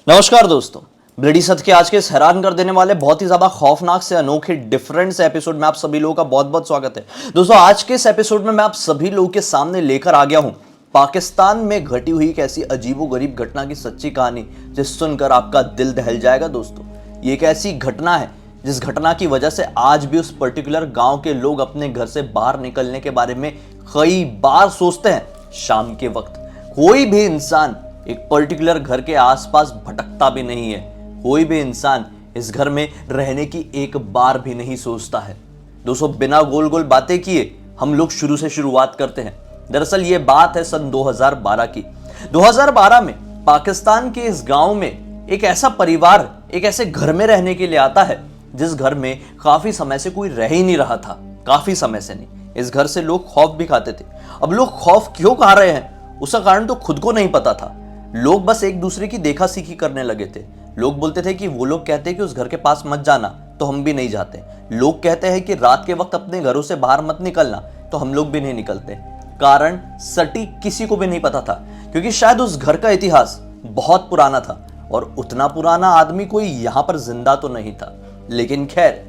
नमस्कार दोस्तों, ब्लडी सच के आज के इस हैरान कर देने वाले बहुत ही ज्यादा खौफनाक से अनोखे डिफरेंट से एपिसोड में आप सभी लोगों का बहुत बहुत स्वागत है। दोस्तों, आज के इस एपिसोड में मैं आप सभी लोगों के सामने लेकर आ गया हूं पाकिस्तान में घटी हुई एक ऐसी अजीबोगरीब घटना की सच्ची कहानी जिस सुनकर आपका दिल दहल जाएगा। दोस्तों, ये एक ऐसी घटना है जिस घटना की वजह से आज भी उस पर्टिकुलर गांव के लोग अपने घर से बाहर निकलने के बारे में कई बार सोचते हैं। शाम के वक्त कोई भी इंसान एक पर्टिकुलर घर के आसपास भटकता भी नहीं है, कोई भी इंसान इस घर में रहने की एक बार भी नहीं सोचता है। दोस्तों, बिना गोल गोल बातें किए हम लोग शुरू से शुरुआत करते हैं। दरअसल ये बात है सन 2012 की। 2012 में पाकिस्तान के इस गांव में एक ऐसा परिवार एक ऐसे घर में रहने के लिए आता है जिस घर में काफी समय से कोई रह ही नहीं रहा था। काफी समय से नहीं, इस घर से लोग खौफ भी खाते थे। अब लोग खौफ क्यों खा रहे हैं उसका कारण तो खुद को नहीं पता था। लोग बस एक दूसरे की देखा सीखी करने लगे थे। लोग बोलते थे कि वो लोग कहते हैं कि उस घर के पास मत जाना, तो हम भी नहीं जाते। लोग कहते हैं कि रात के वक्त अपने घरों से बाहर मत निकलना, तो हम लोग भी नहीं निकलते। कारण सटीक किसी को भी नहीं पता था, क्योंकि शायद उस घर का इतिहास बहुत पुराना था और उतना पुराना आदमी कोई यहां पर जिंदा तो नहीं था। लेकिन खैर,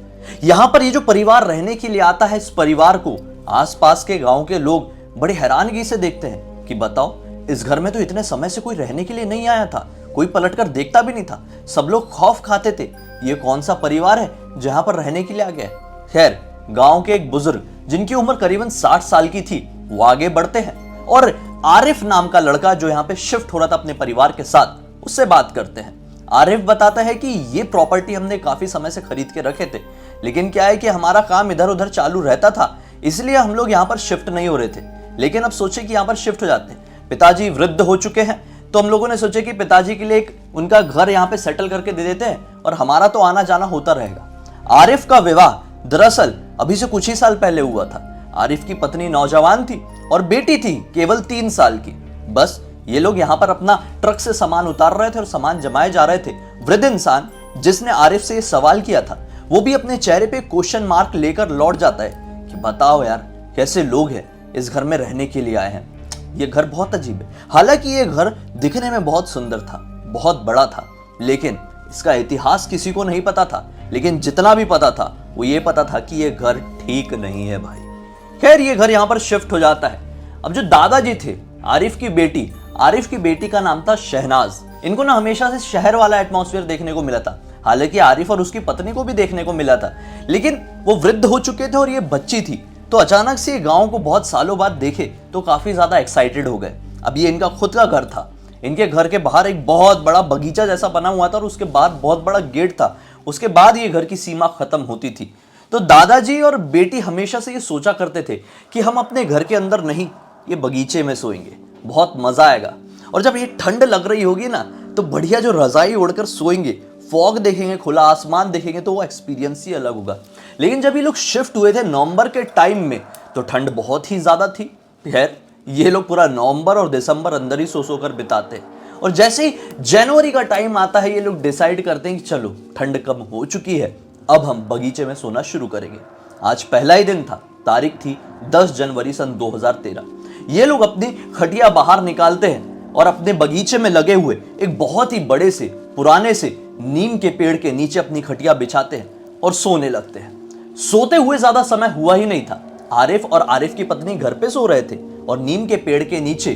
यहां पर ये जो परिवार रहने के लिए आता है, इस परिवार को आसपास के गांव के लोग बड़े हैरानगी से देखते हैं कि बताओ, इस घर में तो इतने समय से कोई रहने के लिए नहीं आया था, कोई पलटकर देखता भी नहीं था। सब लोग खौफ खाते थे, ये कौन सा परिवार है जहां पर रहने के लिए आ गया है। खैर, गांव के एक बुजुर्ग जिनकी उम्र करीबन 60 साल की थी, वो आगे बढ़ते हैं और आरिफ नाम का लड़का जो यहाँ पे शिफ्ट हो रहा था अपने परिवार के साथ, उससे बात करते हैं। आरिफ बताता है कि ये प्रॉपर्टी हमने काफी समय से खरीद के रखे थे, लेकिन क्या है कि हमारा काम इधर उधर चालू रहता था, इसलिए हम लोग यहाँ पर शिफ्ट नहीं हो रहे थे। लेकिन अब सोचे कि यहाँ पर शिफ्ट हो जाते हैं। पिताजी वृद्ध हो चुके हैं, तो हम लोगों ने सोचे कि पिताजी के लिए एक उनका घर यहाँ पे सेटल करके दे देते हैं और हमारा तो आना जाना होता रहेगा। आरिफ का विवाह दरअसल अभी से कुछ ही साल पहले हुआ था। आरिफ की पत्नी नौजवान थी और बेटी थी केवल 3 साल की। बस ये लोग यहाँ पर अपना ट्रक से सामान उतार रहे थे और सामान जमाए जा रहे थे। वृद्ध इंसान जिसने आरिफ से ये सवाल किया था, वो भी अपने चेहरे पे क्वेश्चन मार्क लेकर लौट जाता है कि बताओ यार, कैसे लोग हैं इस घर में रहने के लिए आए हैं। ये घर बहुत अजीब है। हालांकि ये घर दिखने में बहुत सुंदर था, बहुत बड़ा था, लेकिन इसका इतिहास किसी को नहीं पता था। लेकिन जितना भी पता था, वो ये पता था कि ये घर ठीक नहीं है भाई। खैर, ये घर यहाँ पर शिफ्ट हो जाता है। अब जो दादाजी थे, आरिफ की बेटी का नाम था शहनाज। इनको ना हमेशा से शहर वाला एटमॉस्फेयर देखने को मिला था। हालांकि आरिफ और उसकी पत्नी को भी देखने को मिला था, लेकिन वो वृद्ध हो चुके थे और ये बच्ची थी। तो अचानक से गांव को बहुत सालों बाद देखे तो काफी ज्यादा एक्साइटेड हो गए। अब ये इनका खुद का घर था। इनके घर के बाहर एक बहुत बड़ा बगीचा जैसा बना हुआ था और उसके बाद बहुत बड़ा गेट था। उसके बाद ये घर की सीमा खत्म होती थी। तो दादाजी और बेटी हमेशा से ये सोचा करते थे कि हम अपने घर के अंदर नहीं, ये बगीचे में सोएंगे, बहुत मजा आएगा। और जब ये ठंड लग रही होगी ना, तो बढ़िया जो रजाई ओढ़कर सोएंगे, फॉग देखेंगे, खुला आसमान देखेंगे, तो वो एक्सपीरियंस ही अलग होगा। लेकिन जब ये लोग शिफ्ट हुए थे नवंबर के टाइम में, तो ठंड बहुत ही ज्यादा थी। खैर, ये लोग पूरा नवंबर और दिसंबर अंदर ही सो कर बिताते हैं। और जैसे ही जनवरी का टाइम आता है, ये लोग डिसाइड करते हैं कि चलो, ठंड कम हो चुकी है, अब हम बगीचे में सोना शुरू करेंगे। आज पहला ही दिन था, तारीख थी 10 जनवरी सन 2013। ये लोग अपनी खटिया बाहर निकालते हैं और अपने बगीचे में लगे हुए एक बहुत ही बड़े से पुराने से नीम के पेड़ के नीचे अपनी खटिया बिछाते हैं और सोने लगते हैं। सोते हुए ज्यादा समय हुआ ही नहीं था। आरिफ और आरिफ की पत्नी घर पे सो रहे थे और नीम के पेड़ के नीचे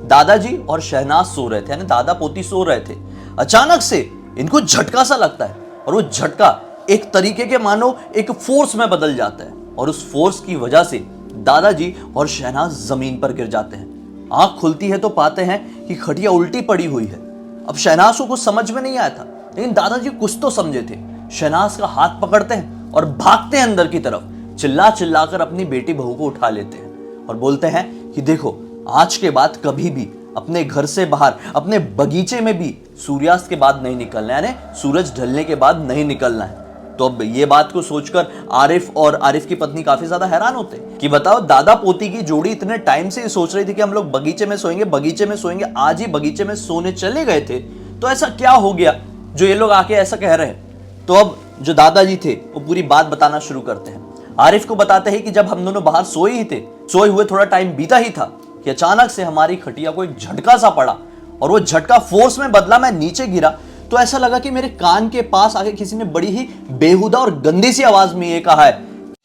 दादाजी और शहनाज सो रहे थे, यानी दादा पोती सो रहे थे। अचानक से इनको झटका सा लगता है और वो झटका एक तरीके के मानो एक फोर्स में बदल जाता है और उस फोर्स की वजह से दादाजी और शहनाज जमीन पर गिर जाते हैं। आंख खुलती है तो पाते हैं कि खटिया उल्टी पड़ी हुई है। अब शहनाज को कुछ समझ में नहीं आया था, लेकिन दादाजी कुछ तो समझे थे। शहनाज का हाथ पकड़ते हैं और भागते हैं अंदर की तरफ, चिल्ला चिल्लाकर अपनी बेटी बहू को उठा लेते हैं और बोलते हैं कि देखो, आज के बाद कभी भी अपने घर से बाहर, अपने बगीचे में भी सूर्यास्त के बाद नहीं निकलना है, यानी सूरज ढलने के बाद नहीं निकलना है। तो अब ये बात को सोचकर आरिफ और आरिफ की पत्नी काफी ज्यादा हैरान होते हैं कि बताओ, दादा पोती की जोड़ी इतने टाइम से सोच रही थी कि हम लोग बगीचे में सोएंगे, बगीचे में सोएंगे, आज ही बगीचे में सोने चले गए थे, तो ऐसा क्या हो गया जो ये लोग आके ऐसा कह रहे हैं। तो अब जो दादाजी थे वो पूरी बात बताना शुरू करते हैं। आरिफ को बताते हैं कि जब हम दोनों बाहर सोए ही थे, सोए हुए थोड़ा टाइम बीता ही था कि अचानक से हमारी खटिया को एक झटका सा पड़ा और वो झटका फोर्स में बदला। मैं नीचे गिरा तो ऐसा लगा कि मेरे कान के पास आके किसी ने बड़ी ही बेहुदा और गंदी सी आवाज में ये कहा है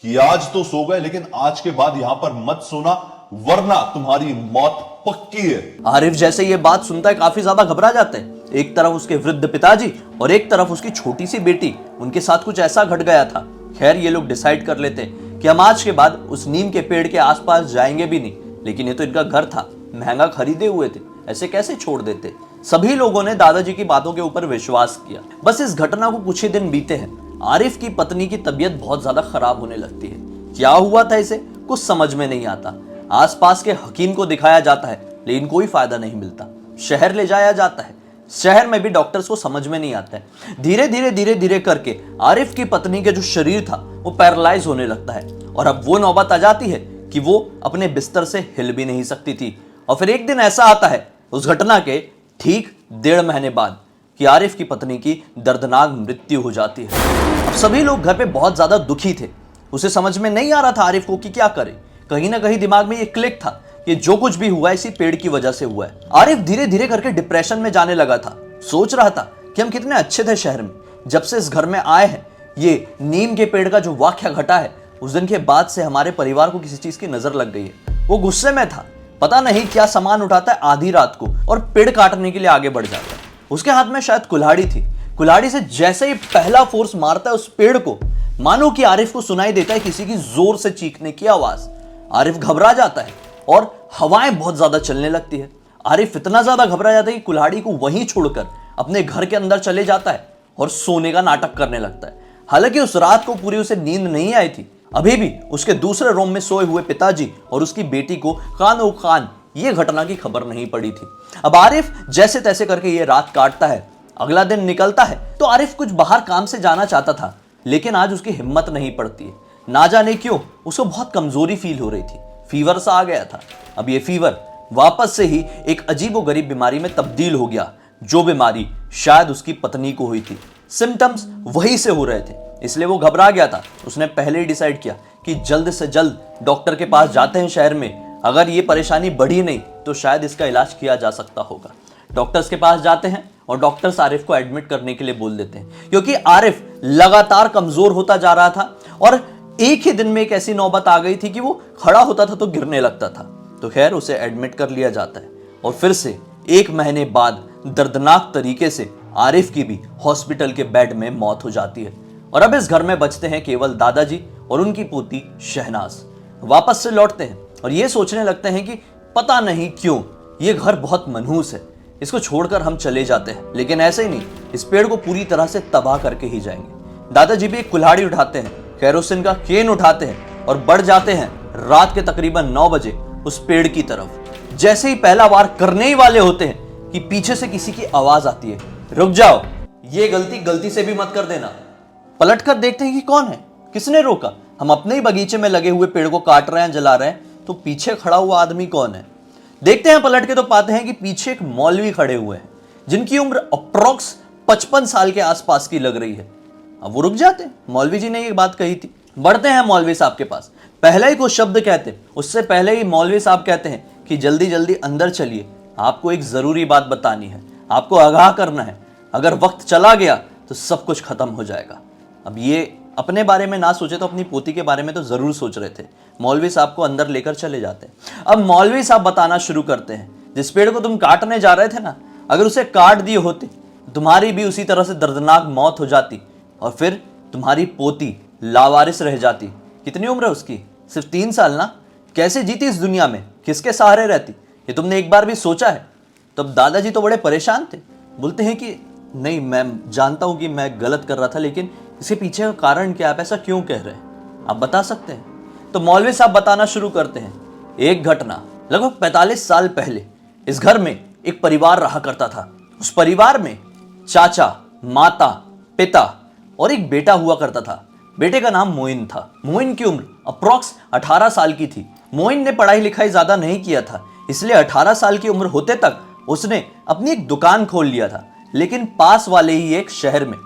कि आज तो सो गए, लेकिन आज के बाद यहां पर मत सोना, वरना तुम्हारी मौत पक्की है। आरिफ जैसे ये बात सुनता है काफी ज्यादा घबरा जाते हैं। एक तरफ उसके वृद्ध पिताजी और एक तरफ उसकी छोटी सी बेटी, उनके साथ कुछ ऐसा घट गया था। खैर ये लोग डिसाइड कर लेते हैं कि हम आज के बाद उस नीम के पेड़ के आसपास जाएंगे भी नहीं, लेकिन ये तो इनका घर था, महंगा खरीदे हुए थे, ऐसे कैसे छोड़ देते। सभी लोगों ने दादाजी की बातों के ऊपर विश्वास किया। बस इस घटना को कुछ ही दिन बीते हैं, आरिफ की पत्नी की तबीयत बहुत ज्यादा खराब होने लगती है। क्या हुआ था इसे कुछ समझ में नहीं आता। आसपास के हकीम को दिखाया जाता है, लेकिन कोई फायदा नहीं मिलता। शहर ले जाया जाता है, शहर में भी डॉक्टर्स को समझ में नहीं आता है। धीरे धीरे करके आरिफ की पत्नी के जो शरीर था वो पैरालाइज होने लगता है, और अब वो नौबत आ जाती है कि वो अपने बिस्तर से हिल भी नहीं सकती थी। और फिर एक दिन ऐसा आता है उस घटना के ठीक 1.5 महीने बाद कि आरिफ की पत्नी की दर्दनाक मृत्यु हो जाती है। अब सभी लोग घर पे बहुत ज्यादा दुखी थे। उसे समझ में नहीं आ रहा था आरिफ को कि क्या करे। कहीं ना कहीं दिमाग में ये क्लिक था कि जो कुछ भी हुआ इसी पेड़ की वजह से हुआ है। आरिफ धीरे धीरे करके डिप्रेशन में जाने लगा था। सोच रहा था कि हम कितने अच्छे थे शहर में, जब से इस घर में आए हैं ये नीम के पेड़ का जो वाकया घटा है, उस दिन के बाद से हमारे परिवार को किसी चीज की नजर लग गई है। वो गुस्से में था, पता नहीं क्या सामान उठाता है आधी रात को और पेड़ काटने के लिए आगे बढ़ जाता है। उसके हाथ में शायद कुल्हाड़ी थी। कुल्हाड़ी से जैसे ही पहला फोर्स मारता है उस पेड़ को, मानो कि आरिफ को सुनाई देता है किसी की जोर से चीखने की आवाज। आरिफ घबरा जाता है और हवाएं बहुत ज्यादा चलने लगती है। आरिफ इतना ज्यादा घबरा जाता है कि कुल्हाड़ी को वहीं छोड़कर अपने घर के अंदर चले जाता है और सोने का नाटक करने लगता है। हालांकि उस रात को पूरी उसे नींद नहीं आई थी। अभी भी उसके दूसरे रूम में सोए हुए पिताजी और उसकी बेटी को कानो कान ये घटना की खबर नहीं पड़ी थी। अब आरिफ जैसे तैसे करके ये रात काटता है। अगला दिन निकलता है तो आरिफ कुछ बाहर काम से जाना चाहता था, लेकिन आज उसकी हिम्मत नहीं पड़ती है। ना जाने क्यों उसको बहुत कमजोरी फील हो रही थी। फीवर सा आ गया था। अब ये फीवर वापस से ही एक अजीबोगरीब बीमारी में तब्दील हो गया, जो बीमारी शायद उसकी पत्नी को हुई थी। सिम्टम्स वही से हो रहे थे, इसलिए वो घबरा गया था। उसने पहले ही डिसाइड किया कि जल्द से जल्द डॉक्टर के पास जाते हैं शहर में। अगर ये परेशानी बढ़ी नहीं तो शायद इसका इलाज किया जा सकता होगा। डॉक्टर्स के पास जाते हैं और डॉक्टर्स आरिफ को एडमिट करने के लिए बोल देते हैं, क्योंकि आरिफ लगातार कमजोर होता जा रहा था और एक ही दिन में एक ऐसी नौबत आ गई थी कि वो खड़ा होता था तो गिरने लगता था। तो खैर उसे एडमिट कर लिया जाता है और फिर से 1 महीने बाद दर्दनाक तरीके से आरिफ की भी हॉस्पिटल के बेड में मौत हो जाती है। और अब इस घर में बचते हैं केवल दादाजी और उनकी पोती शहनाज। वापस से लौटते हैं और ये सोचने लगते हैं कि पता नहीं क्यों ये घर बहुत मनहूस है, इसको छोड़कर हम चले जाते हैं। लेकिन ऐसे ही नहीं, इस पेड़ को पूरी तरह से तबाह करके ही जाएंगे। दादाजी भी एक कुल्हाड़ी उठाते हैं, केरोसिन का केन उठाते हैं और बढ़ जाते हैं रात के तकरीबन 9 बजे उस पेड़ की तरफ। जैसे ही पहला वार करने ही वाले होते हैं कि पीछे से किसी की आवाज आती है, रुक जाओ, ये गलती से भी मत कर देना। पलटकर देखते हैं कि कौन है, किसने रोका। हम अपने ही बगीचे में लगे हुए पेड़ को काट रहे हैं, जला रहे हैं, तो पीछे खड़ा हुआ आदमी कौन है। देखते हैं पलट के तो पाते हैं कि पीछे एक मौलवी खड़े हुए हैं, जिनकी उम्र अप्रोक्स 55 साल के आसपास की लग रही है। अब वो रुक जाते हैं, मौलवी जी ने ये बात कही थी। बढ़ते हैं मौलवी साहब के पास। पहले ही कुछ शब्द कहते, उससे पहले ही मौलवी साहब कहते हैं कि जल्दी जल्दी अंदर चलिए, आपको एक जरूरी बात बतानी है, आपको आगाह करना है। अगर वक्त चला गया तो सब कुछ खत्म हो जाएगा। अब ये अपने बारे में ना सोचे तो अपनी पोती के बारे में तो जरूर सोच रहे थे। मौलवी साहब को अंदर लेकर चले जाते हैं। अब मौलवी साहब बताना शुरू करते हैं, जिस पेड़ को तुम काटने जा रहे थे ना, अगर उसे काट दिए होते तुम्हारी भी उसी तरह से दर्दनाक मौत हो जाती और फिर तुम्हारी पोती लावारिस रह जाती। कितनी उम्र है उसकी? सिर्फ 3 साल ना। कैसे जीती इस दुनिया में, किसके सहारे रहती, ये तुमने एक बार भी सोचा है? तब दादाजी तो बड़े परेशान थे। बोलते हैं कि नहीं, मैं जानता हूं कि मैं गलत कर रहा था, लेकिन इसके पीछे का कारण क्या, आप ऐसा क्यों कह रहे हैं, आप बता सकते हैं? तो मौलवी साहब बताना शुरू करते हैं। एक घटना लगभग 45 साल पहले इस घर में एक परिवार रहा करता था। उस परिवार में चाचा, माता, पिता और एक बेटा हुआ करता था। बेटे का नाम मोइन था। मोइन की उम्र अप्रोक्स 18 साल की थी। मोइन ने पढ़ाई लिखाई ज्यादा नहीं किया था, इसलिए 18 साल की उम्र होते तक उसने अपनी एक दुकान खोल लिया था, लेकिन पास वाले ही एक शहर में।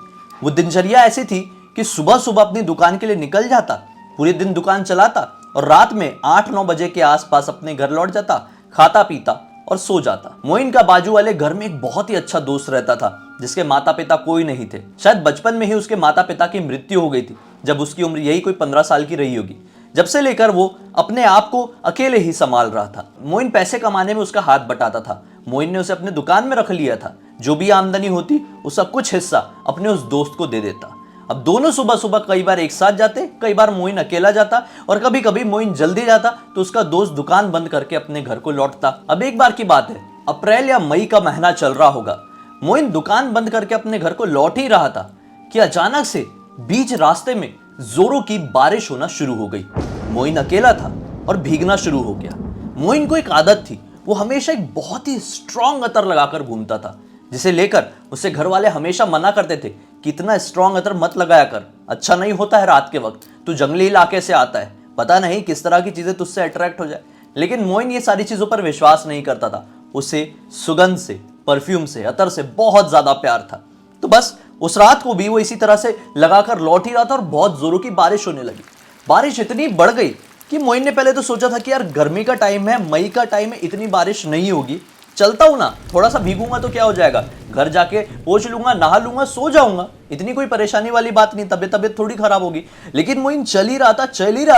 वो दिनचर्या ऐसी थी कि सुबह सुबह अपनी दुकान के लिए निकल जाता, पूरे दिन दुकान चलाता और रात में 8-9 बजे के आसपास अपने घर लौट जाता, खाता पीता और सो जाता। मोइन का बाजू वाले घर में एक बहुत ही अच्छा दोस्त रहता था जिसके माता पिता कोई नहीं थे। शायद बचपन में ही उसके माता पिता की मृत्यु हो गई थी जब उसकी उम्र यही कोई 15 साल की रही होगी। जब से लेकर वो अपने आप को अकेले ही संभाल रहा था। मोइन पैसे कमाने में उसका हाथ बटाता था। मोइन ने उसे अपने दुकान में रख लिया था। जो भी आमदनी होती उसका कुछ हिस्सा अपने उस दोस्त को दे देता। अब दोनों सुबह सुबह कई बार एक साथ जाते, कई बार मोइन अकेला जाता और कभी कभी मोइन जल्दी जाता तो उसका दोस्त दुकान बंद करके अपने घर को लौटता। अब एक बार की बात है, अप्रैल या मई का महीना चल रहा होगा। मोइन दुकान बंद करके अपने घर को लौट ही रहा था कि अचानक से बीच रास्ते में जोरों की बारिश होना शुरू हो गई। मोइन अकेला था और भीगना शुरू हो गया। मोइन को एक आदत थी, वो हमेशा एक बहुत ही स्ट्रॉन्ग अतर लगाकर घूमता था, जिसे लेकर उससे घर वाले हमेशा मना करते थे कि इतना स्ट्रॉन्ग अतर मत लगाया कर, अच्छा नहीं होता है रात के वक्त, तू जंगली इलाके से आता है, पता नहीं किस तरह की चीजें तुझसे अट्रैक्ट हो जाए। लेकिन मोइन ये सारी चीजों पर विश्वास नहीं करता था। उसे सुगंध से, परफ्यूम से, अतर से बहुत ज्यादा प्यार था। तो बस उस रात को भी वो इसी तरह से लगाकर लौट ही रहा था और बहुत जोरों की बारिश होने लगी। बारिश इतनी बढ़ गई कि मोइन ने पहले तो सोचा था कि यार गर्मी का टाइम है, मई का टाइम है, इतनी बारिश नहीं होगी, चलता हूं ना, थोड़ा सा भीगूंगा तो क्या हो जाएगा, घर जाके पोंछ लूंगा, नहा लूंगा, सो जाऊंगा, इतनी कोई परेशानी वाली बात नहीं, तबियत थोड़ी खराब होगी। लेकिन मोइन चल ही रहा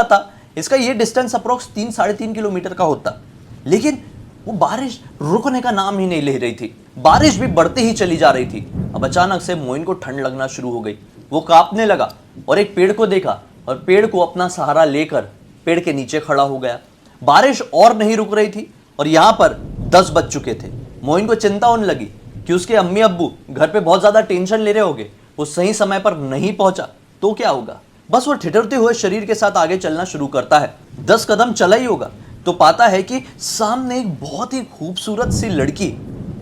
था। इसका ये डिस्टेंस अप्रोक्स 3-3.5 किलोमीटर का होता, लेकिन वो बारिश रुकने का नाम ही नहीं ले रही थी। बारिश भी बढ़ती ही चली जा रही थी। अब अचानक से मोइन को ठंड लगना शुरू हो गई। वो कांपने लगा और एक पेड़ को देखा और पेड़ को अपना सहारा लेकर पेड़ के नीचे खड़ा हो गया। बारिश और नहीं रुक रही थी और यहाँ पर 10 बज चुके थे। मोइन को चिंता होने लगी कि उसके अम्मी अब्बू घर पे बहुत ज्यादा टेंशन ले रहे होंगे, वो सही समय पर नहीं पहुंचा तो क्या होगा। बस वो ठिठुरते हुए शरीर के साथ आगे चलना शुरू करता है। 10 कदम चला ही होगा तो पाता है कि सामने एक बहुत ही खूबसूरत सी लड़की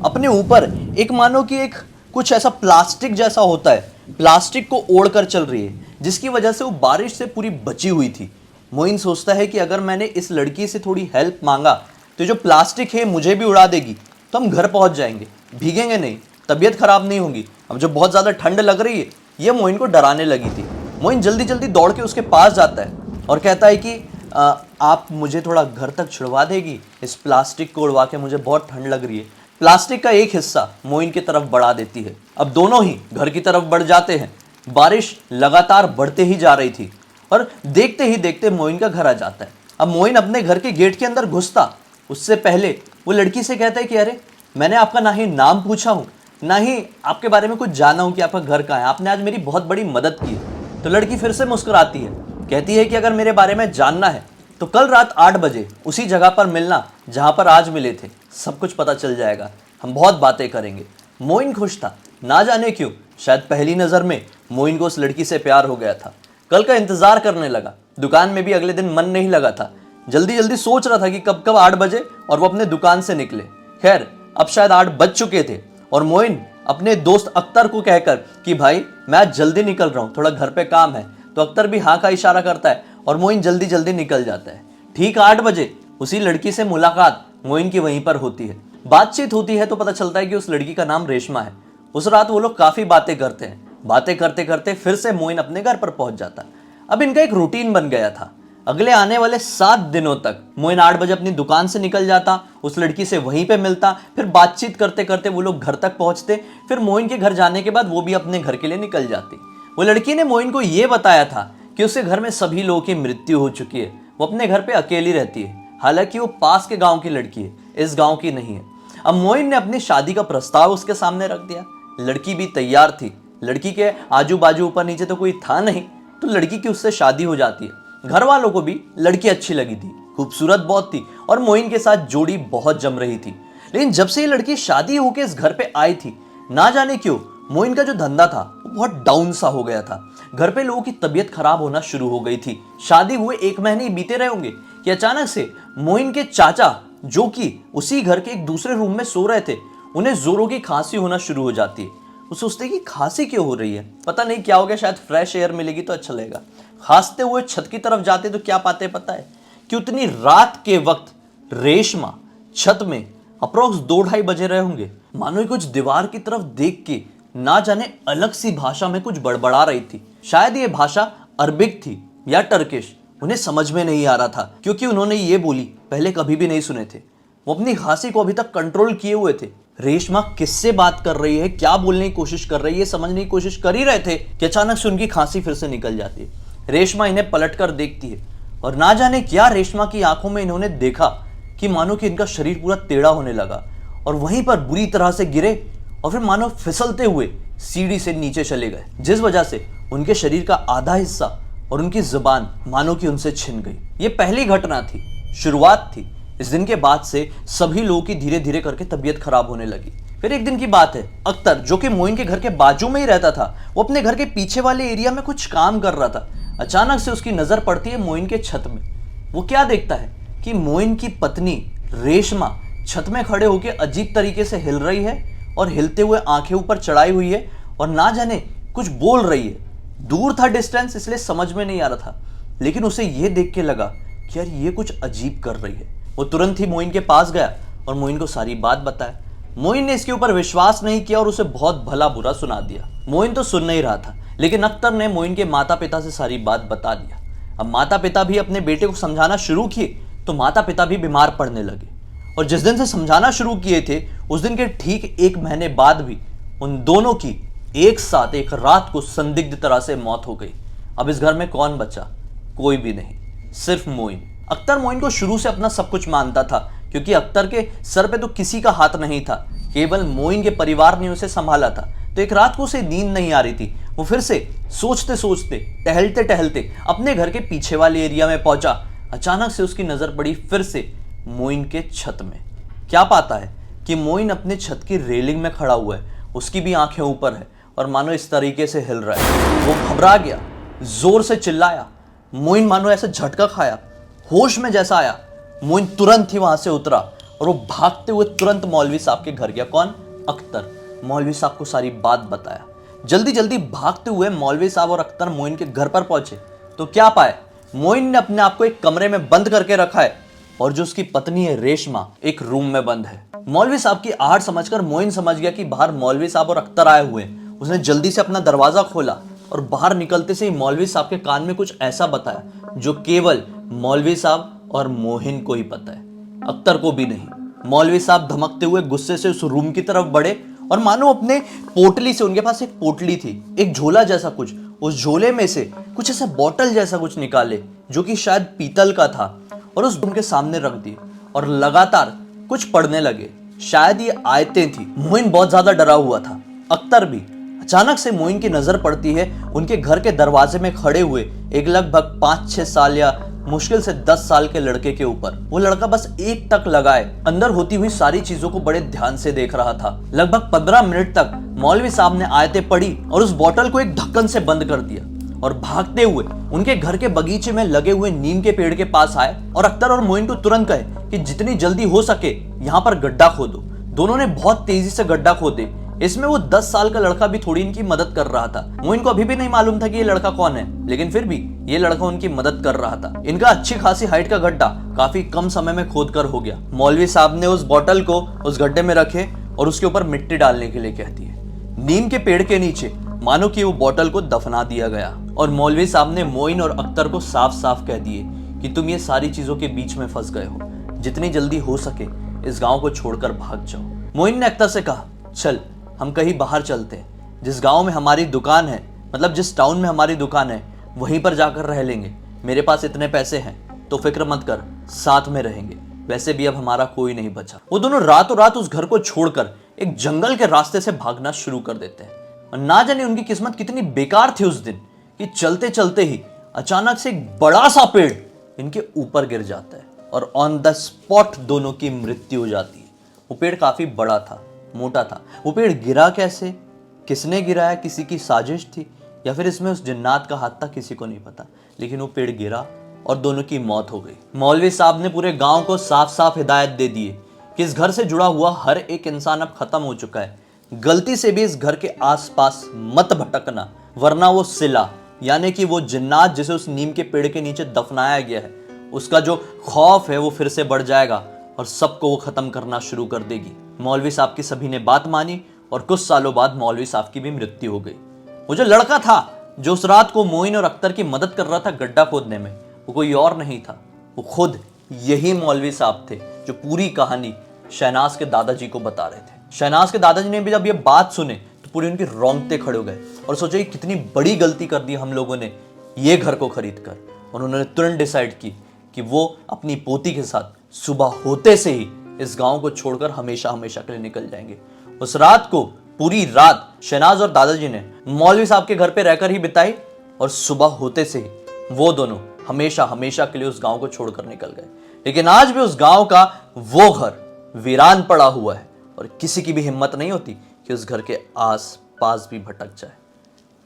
अपने ऊपर एक मानो कि एक कुछ ऐसा प्लास्टिक जैसा होता है, प्लास्टिक को ओढ़कर चल रही है, जिसकी वजह से वो बारिश से पूरी बची हुई थी। मोइन सोचता है कि अगर मैंने इस लड़की से थोड़ी हेल्प मांगा तो जो प्लास्टिक है मुझे भी उड़ा देगी, तो हम घर पहुंच जाएंगे, भीगेंगे नहीं, तबीयत खराब नहीं होगी। अब जो बहुत ज़्यादा ठंड लग रही है ये मोइन को डराने लगी थी। मोइन जल्दी जल्दी दौड़ के उसके पास जाता है और कहता है कि आप मुझे थोड़ा घर तक छुड़वा देगी, इस प्लास्टिक को उड़वा के, मुझे बहुत ठंड लग रही है। प्लास्टिक का एक हिस्सा मोइन की तरफ बढ़ा देती है। अब दोनों ही घर की तरफ बढ़ जाते हैं। बारिश लगातार बढ़ते ही जा रही थी और देखते ही देखते मोइन का घर आ जाता है। अब मोइन अपने घर के गेट के अंदर घुसता उससे पहले वो लड़की से कहता है कि अरे मैंने आपका ना ही नाम पूछा हूँ, ना ही आपके बारे में कुछ जाना हूँ कि आपका घर कहाँ है, आपने आज मेरी बहुत बड़ी मदद की है। तो लड़की फिर से मुस्कुराती है, कहती है कि अगर मेरे बारे में जानना है तो कल रात 8 बजे उसी जगह पर मिलना जहाँ पर आज मिले थे, सब कुछ पता चल जाएगा, हम बहुत बातें करेंगे। मोइन खुश था, ना जाने क्यों, शायद पहली नज़र में मोइन को उस लड़की से प्यार हो गया था। कल का इंतजार करने लगा। दुकान में भी अगले दिन मन नहीं लगा था। जल्दी जल्दी सोच रहा था कि कब कब 8 बजे और वो अपने दुकान से निकले। खैर अब शायद 8 बज चुके थे और मोइन अपने दोस्त अख्तर को कहकर कि भाई मैं आज जल्दी निकल रहा हूँ, थोड़ा घर पे काम है, तो अख्तर भी हाँ का इशारा करता है और मोइन जल्दी जल्दी निकल जाता है। ठीक 8 बजे उसी लड़की से मुलाकात मोइन की वहीं पर होती है। बातचीत होती है तो पता चलता है कि उस लड़की का नाम रेशमा है। उस रात वो लोग काफ़ी बातें करते हैं। बातें करते करते फिर से मोइन अपने घर पर पहुंच जाता है। अब इनका एक रूटीन बन गया था। अगले आने वाले 7 दिनों तक मोइन 8 बजे अपनी दुकान से निकल जाता, उस लड़की से वहीं पे मिलता, फिर बातचीत करते करते वो लोग घर तक पहुंचते। फिर मोइन के घर जाने के बाद वो भी अपने घर के लिए निकल जाती। वो लड़की ने मोइन को ये बताया था कि उसके घर में सभी लोगों की मृत्यु हो चुकी है, वो अपने घर पे अकेली रहती है। हालांकि वो पास के गाँव की लड़की है, इस गाँव की नहीं है। अब मोइन ने अपनी शादी का प्रस्ताव उसके सामने रख दिया। लड़की भी तैयार थी। लड़की के आजू बाजू ऊपर नीचे तो कोई था नहीं, तो लड़की की उससे शादी हो जाती है। घर वालों को भी लड़की अच्छी लगी थी, खूबसूरत बहुत थी और मोइन के साथ जोड़ी बहुत जम रही थी। लेकिन जब से ये लड़की शादी होकर इस घर पे आई थी, ना जाने क्यों मोइन का जो धंधा था वो बहुत डाउन सा हो गया था। घर पे लोगों की तबीयत खराब होना शुरू हो गई थी। शादी हुए 1 महीने ही बीते रहे होंगे कि अचानक से मोइन के चाचा, जो कि उसी घर के एक दूसरे रूम में सो रहे थे, उन्हें जोरों की खांसी होना शुरू हो जाती है। वो सोचते कि खांसी क्यों हो रही है, पता नहीं क्या हो गया, शायद फ्रेश एयर मिलेगी तो अच्छा लगेगा। खांसते हुए छत की तरफ जाते तो क्या पाते पता है कि उतनी रात के वक्त रेशमा छत में अप्रोक्स 2-2:30 बजे रहे होंगे, मानो कुछ दीवार की तरफ देख के ना जाने अलग सी भाषा में कुछ बड़बड़ा रही थी। शायद ये भाषा अरबिक थी या टर्किश, उन्हें समझ में नहीं आ रहा था क्योंकि उन्होंने ये बोली पहले कभी भी नहीं सुने थे। वो अपनी खांसी को अभी तक कंट्रोल किए हुए थे। रेशमा किससे बात कर रही है, क्या बोलने की कोशिश कर रही है, समझने की कोशिश कर ही रहे थे कि अचानक से उनकी खांसी फिर से निकल जाती है। रेशमा इन्हें पलटकर देखती है और ना जाने क्या रेशमा की आंखों में इन्होंने देखा कि मानो कि इनका शरीर पूरा टेढ़ा होने लगा और वहीं पर बुरी तरह से गिरे और फिर मानो फिसलते हुए सीढ़ी से नीचे चले गए, जिस वजह से उनके शरीर का आधा हिस्सा और उनकी जुबान मानो कि उनसे छिन गई। ये पहली घटना थी, शुरुआत थी। इस दिन के बाद से सभी लोगों की धीरे धीरे करके तबीयत खराब होने लगी। फिर एक दिन की बात है, अख्तर जो कि मोइन के घर के बाजू में ही रहता था, वो अपने घर के पीछे वाले एरिया में कुछ काम कर रहा था। अचानक से उसकी नजर पड़ती है मोइन के छत में। वो क्या देखता है कि मोइन की पत्नी रेशमा छत में खड़े होकर अजीब तरीके से हिल रही है और हिलते हुए आंखें ऊपर चढ़ाई हुई है और ना जाने कुछ बोल रही है। दूर था डिस्टेंस, इसलिए समझ में नहीं आ रहा था, लेकिन उसे यह देख के लगा कि यार ये कुछ अजीब कर रही है। वो तुरंत ही मोइन के पास गया और मोइन को सारी बात बताया। मोइन ने इसके ऊपर विश्वास नहीं किया और उसे बहुत भला बुरा सुना दिया। मोइन तो सुन नहीं रहा था, लेकिन अख्तर ने मोइन के माता पिता से सारी बात बता दिया। अब माता पिता भी अपने बेटे को समझाना शुरू किए तो माता पिता भी बीमार पड़ने लगे और जिस दिन से समझाना शुरू किए थे उस दिन के ठीक 1 महीने बाद भी उन दोनों की एक साथ एक रात को संदिग्ध तरह से मौत हो गई। अब इस घर में कौन बचा? कोई भी नहीं, सिर्फ मोइन। अख्तर मोइन को शुरू से अपना सब कुछ मानता था क्योंकि अख्तर के सर पे तो किसी का हाथ नहीं था, केवल मोइन के परिवार ने उसे संभाला था। तो एक रात को उसे नींद नहीं आ रही थी। वो फिर से सोचते सोचते टहलते टहलते अपने घर के पीछे वाले एरिया में पहुंचा। अचानक से उसकी नजर पड़ी फिर से मोइन के छत में। क्या पाता है कि मोइन अपने छत की रेलिंग में खड़ा हुआ है, उसकी भी आंखें ऊपर है और मानो इस तरीके से हिल रहा है। वो घबरा गया, जोर से चिल्लाया। मोइन मानो ऐसे झटका खाया, होश में जैसा आया। मोइन तुरंत ही वहां से उतरा और वो भागते हुए तुरंत मौलवी साहब के घर गया। कौन? अख्तर। मौलवी साहब को सारी बात बताया। जल्दी जल्दी भागते हुए मौलवी साहब और अख्तर मोइन के घर पर पहुंचे तो क्या पाए, मोइन ने अपने आप को एक कमरे में बंद करके रखा है और जो उसकी पत्नी है रेशमा एक रूम में बंद है। मौलवी साहब की आहट समझकर मोइन समझ गया कि बाहर मौलवी साहब और अख्तर आए हुए हैं। उसने जल्दी से अपना दरवाजा खोला और बाहर निकलते से ही मौलवी साहब के कान में कुछ ऐसा बताया जो केवल मौलवी साहब और मोहिन को ही पता है, अख्तर को भी नहीं। मौलवी साहब धमकते हुए गुस्से से उस रूम की तरफ बढ़े और मानो अपने पोटली से, उनके पास एक पोटली थी, एक झोला जैसा कुछ, उस झोले में से कुछ ऐसा बॉटल जैसा कुछ निकाले जो कि शायद पीतल का था और उस उनके सामने रख दी और लगातार कुछ पढ़ने लगे। शायद ये आयतें थी। मोइन बहुत ज्यादा डरा हुआ था, अख्तर भी। अचानक से मोइन की नजर पड़ती है उनके घर के दरवाजे में खड़े हुए एक लगभग 5-6 साल या मुश्किल से 10 साल के लड़के के ऊपर। वो लड़का बस एक टक लगाए अंदर होती हुई सारी चीजों को बड़े ध्यान से देख रहा था। लगभग 15 मिनट तक मौलवी साहब ने आयतें पढ़ी और उस बोतल को एक ढक्कन से बंद कर दिया और भागते हुए उनके घर के बगीचे में लगे हुए नीम के पेड़ के पास आए और अख्तर और मोइन को तुरंत कहे कि जितनी जल्दी हो सके यहाँ पर गड्ढा खोदो। दोनों ने बहुत तेजी से गड्ढा खोदे। इसमें वो 10 साल का लड़का भी थोड़ी इनकी मदद कर रहा था। मोइन को अभी भी नहीं मालूम था कि ये लड़का कौन है, लेकिन फिर भी ये लड़का उनकी मदद कर रहा था। इनका अच्छी खासी हाइट का गड्ढा काफी कम समय में खोद कर हो गया। मौलवी साहब ने उस बोतल को उस गड्ढे में रखे और उसके ऊपर मिट्टी डालने के लिए कह दिए। नीम के पेड़ के नीचे मानो कि वो बोतल को दफना दिया गया और मौलवी साहब ने मोइन और अख्तर को साफ साफ कह दिए कि तुम ये सारी चीजों के बीच में फंस गए हो, जितनी जल्दी हो सके इस गांव को छोड़कर भाग जाओ। मोइन ने अख्तर से कहा, चल हम कहीं बाहर चलते हैं, जिस गांव में हमारी दुकान है, मतलब जिस टाउन में हमारी दुकान है वहीं पर जाकर रह लेंगे। मेरे पास इतने पैसे हैं तो फिक्र मत कर, साथ में रहेंगे। वैसे भी अब हमारा कोई नहीं बचा। वो दोनों रातों रात उस घर को छोड़कर एक जंगल के रास्ते से भागना शुरू कर देते हैं और ना जाने उनकी किस्मत कितनी बेकार थी उस दिन कि चलते चलते ही अचानक से एक बड़ा सा पेड़ इनके ऊपर गिर जाता है और ऑन द स्पॉट दोनों की मृत्यु हो जाती है। वो पेड़ काफी बड़ा था, मोटा था। वो पेड़ गिरा कैसे, किसने गिराया, किसी की साजिश थी या फिर इसमें उस जिन्नात का हाथ था, किसी को नहीं पता, लेकिन वो पेड़ गिरा और दोनों की मौत हो गई। मौलवी साहब ने पूरे गांव को साफ साफ हिदायत दे दी कि इस घर से जुड़ा हुआ हर एक इंसान अब खत्म हो चुका है। गलती से भी इस घर के आसपास मत भटकना, वरना वो सिला यानी कि वो जिन्नात जिसे उस नीम के पेड़ के नीचे दफनाया गया है, उसका जो खौफ है वो फिर से बढ़ जाएगा और सबको वो खत्म करना शुरू कर देगी। मौलवी साहब की सभी ने बात मानी और कुछ सालों बाद मौलवी साहब की भी मृत्यु हो गई। वो जो लड़का था जो उस रात को मोइन और अख्तर की मदद कर रहा था गड्ढा खोदने में, वो कोई और नहीं था, वो खुद यही मौलवी साहब थे जो पूरी कहानी शहनाज के दादाजी को बता रहे थे। शहनाज के दादाजी ने भी जब ये बात सुने तो पूरी उनकी रोंगटे खड़े हो गए और सोचा ये कितनी बड़ी गलती कर दी हम लोगों ने ये घर को खरीद कर। और उन्होंने तुरंत डिसाइड की कि वो अपनी पोती के साथ सुबह होते से ही इस गांव को छोड़कर हमेशा हमेशा के लिए निकल जाएंगे। उस रात को पूरी रात शहनाज और दादाजी ने मौलवी साहब के घर पे रहकर ही बिताई और सुबह होते से ही वो दोनों हमेशा हमेशा के लिए उस गांव को छोड़कर निकल गए। लेकिन आज भी उस गांव का वो घर वीरान पड़ा हुआ है और किसी की भी हिम्मत नहीं होती कि उस घर के आस पास भी भटक जाए।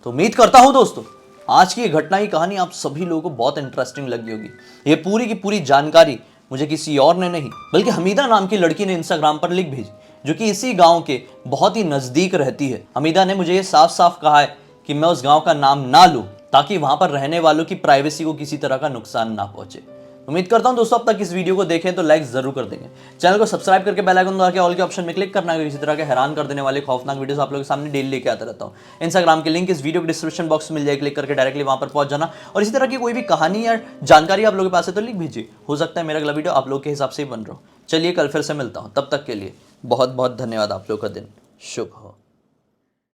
तो उम्मीद करता हूं दोस्तों आज की ये घटना की कहानी आप सभी लोगों को बहुत इंटरेस्टिंग लगी होगी। ये पूरी की पूरी जानकारी मुझे किसी और ने नहीं बल्कि हमीदा नाम की लड़की ने इंस्टाग्राम पर लिख भेजी, जो कि इसी गांव के बहुत ही नजदीक रहती है। हमीदा ने मुझे ये साफ साफ कहा है कि मैं उस गांव का नाम ना लूं ताकि वहां पर रहने वालों की प्राइवेसी को किसी तरह का नुकसान ना पहुंचे। उम्मीद करता हूं दोस्तों अब तक इस वीडियो को देखें तो लाइक जरूर कर देंगे। चैनल को सब्सक्राइब करके बेल आइकन दबा के ऑल के ऑप्शन में क्लिक करना है। इसी तरह के हैरान कर देने वाले खौफनाक वीडियोस आप लोगों के सामने डेली लेके आता रहता हूं। इंस्टाग्राम की लिंक इस वीडियो के डिस्क्रिप्शन बॉक्स में मिल जाएगी, क्लिक करके डायरेक्टली वहां पर पहुंच जाना। और इसी तरह की कोई भी कहानी या जानकारी आप लोगों के पास है तो लिख भेजिए, हो सकता है मेरा अगला वीडियो आप लोग के हिसाब से ही बन रहा हो। चलिए कल फिर से मिलता हूं, तब तक के लिए बहुत बहुत धन्यवाद। आप लोग का दिन शुभ हो।